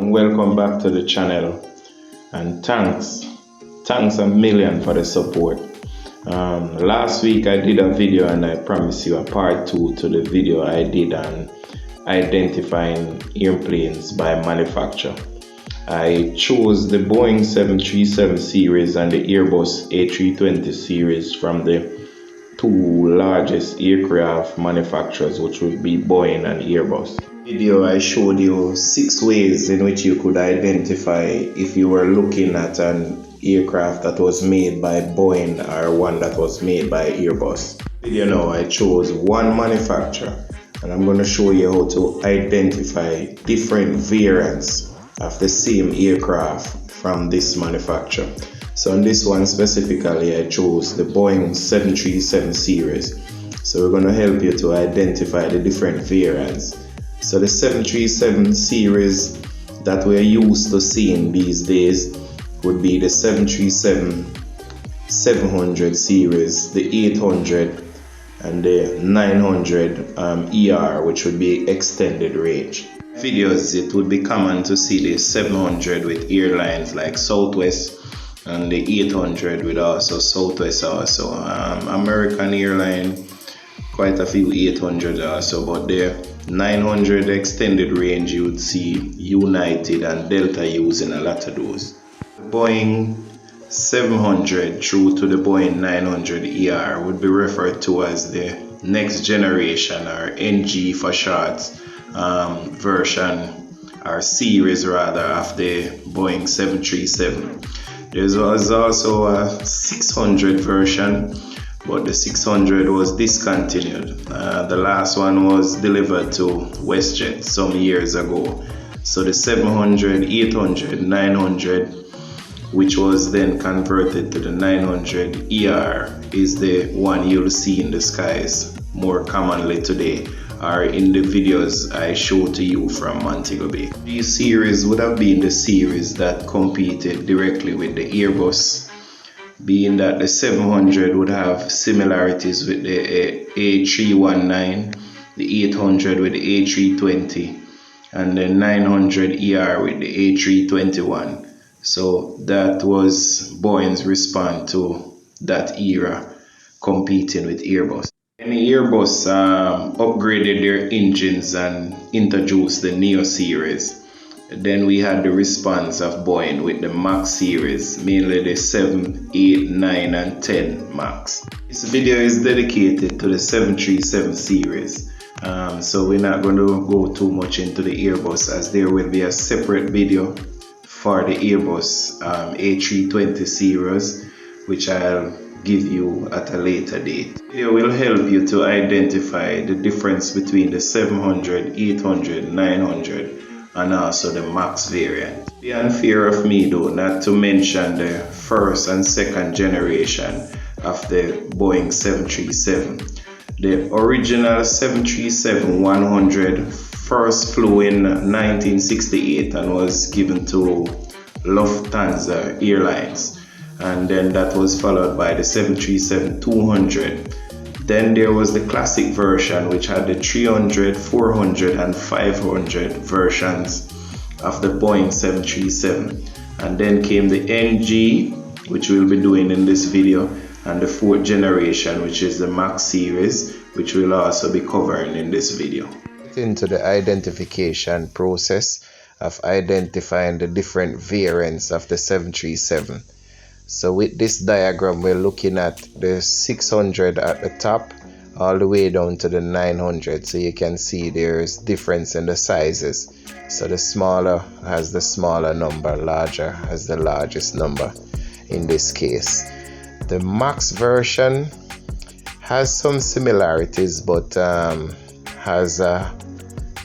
and welcome back to the channel, and thanks a million for the support. Last week I did a video and I promised you a part 2 to the video I did on identifying airplanes by manufacturer. I chose the Boeing 737 series and the Airbus A320 series from the two largest aircraft manufacturers, which would be Boeing and Airbus. In the video I showed you 6 ways in which you could identify if you were looking at an aircraft that was made by Boeing or one that was made by Airbus. You know, I chose one manufacturer and I'm going to show you how to identify different variants of the same aircraft from this manufacturer. So on this one specifically, I chose the Boeing 737 series. So we're going to help you to identify the different variants. So the 737 series that we're used to seeing these days would be the 737-700 series, the 800 and the 900 ER, which would be extended range. Videos, it would be common to see the 700 with airlines like Southwest, and the 800 with also Southwest also. American airline, quite a few 800 also, but the 900 extended range you would see United and Delta using a lot of those. The Boeing 700 through to the Boeing 900 ER would be referred to as the next generation, or NG for short, version or series rather of the Boeing 737. There was also a 600 version, but the 600 was discontinued. The last one was delivered to WestJet some years ago. So the 700, 800, 900, which was then converted to the 900 ER, is the one you'll see in the skies more commonly today, or in the videos I show to you from Montego Bay. These series would have been the series that competed directly with the Airbus, being that the 700 would have similarities with the A319, the 800 with the A320, and the 900 ER with the A321. So that was Boeing's response to that era competing with Airbus. And Airbus upgraded their engines and introduced the Neo series. Then we had the response of Boeing with the Max series, mainly the 7, 8, 9 and 10 Max. This video is dedicated to the 737 series. So we're not going to go too much into the Airbus, as there will be a separate video for the Airbus A320 series, which I'll give you at a later date. It will help you to identify the difference between the 700, 800, 900 and also the Max variant. It'd be unfair of me though not to mention the first and second generation of the Boeing 737. The original 737-100 first flew in 1968 and was given to Lufthansa Airlines. And then that was followed by the 737-200. Then there was the classic version, which had the 300, 400 and 500 versions of the Boeing 737. And then came the NG, which we'll be doing in this video, and the 4th generation, which is the Max series, which we'll also be covering in this video. Into the identification process of identifying the different variants of the 737. So with this diagram, we're looking at the 600 at the top all the way down to the 900. So you can see there's difference in the sizes. So the smaller has the smaller number, larger has the largest number in this case. The Max version has some similarities, but has a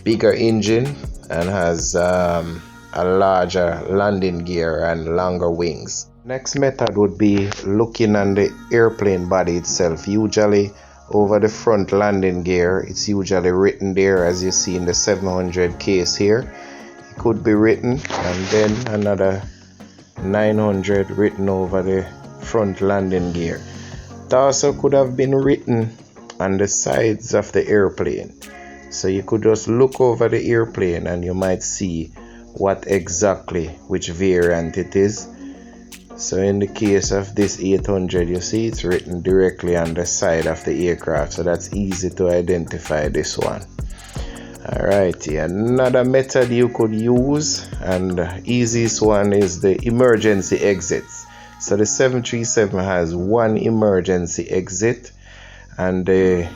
bigger engine and has a larger landing gear and longer wings. Next method would be looking on the airplane body itself. Usually over the front landing gear, it's usually written there, as you see in the 700 case here. It could be written, and then another 900 written over the front landing gear. It also could have been written on the sides of the airplane. So you could just look over the airplane and you might see what exactly which variant it is. So in the case of this 800, you see it's written directly on the side of the aircraft, so that's easy to identify this one. Alrighty, another method you could use, and the easiest one, is the emergency exits. So the 737 has one emergency exit, and the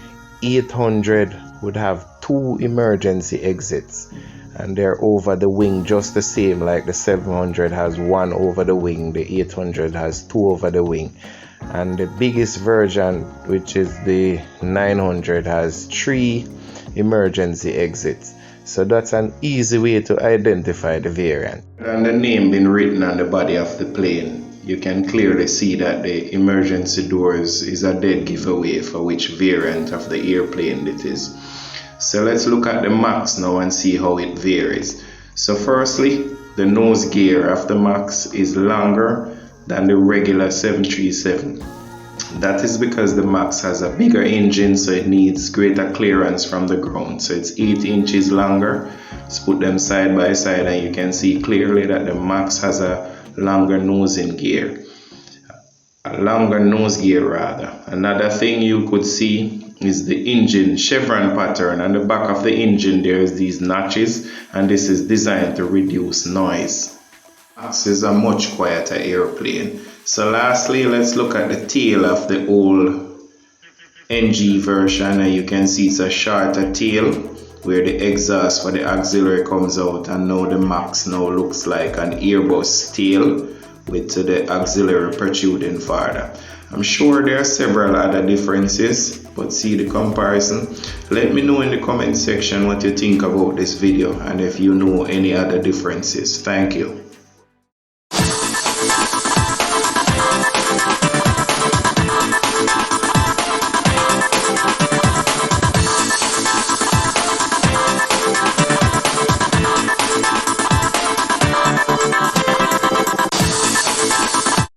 800 would have two emergency exits, and they're over the wing just the same, like the 700 has one over the wing, the 800 has two over the wing, and the biggest version, which is the 900, has three emergency exits. So that's an easy way to identify the variant. And the name being written on the body of the plane, you can clearly see that the emergency doors is a dead giveaway for which variant of the airplane it is. So let's look at the MAX now and see how it varies. So firstly, the nose gear of the MAX is longer than the regular 737. That is because the MAX has a bigger engine, so it needs greater clearance from the ground. So it's 8 inches longer. Let's put them side by side and you can see clearly that the MAX has a longer nosing gear. A longer nose gear rather. Another thing you could see is the engine chevron pattern. On the back of the engine there is these notches, and this is designed to reduce noise. MAX is a much quieter airplane. So lastly, let's look at the tail of the old NG version, and you can see it's a shorter tail where the exhaust for the auxiliary comes out, and now the MAX now looks like an Airbus tail with the auxiliary protruding farther. I'm sure there are several other differences, but see the comparison. Let me know in the comment section what you think about this video and if you know any other differences. Thank you.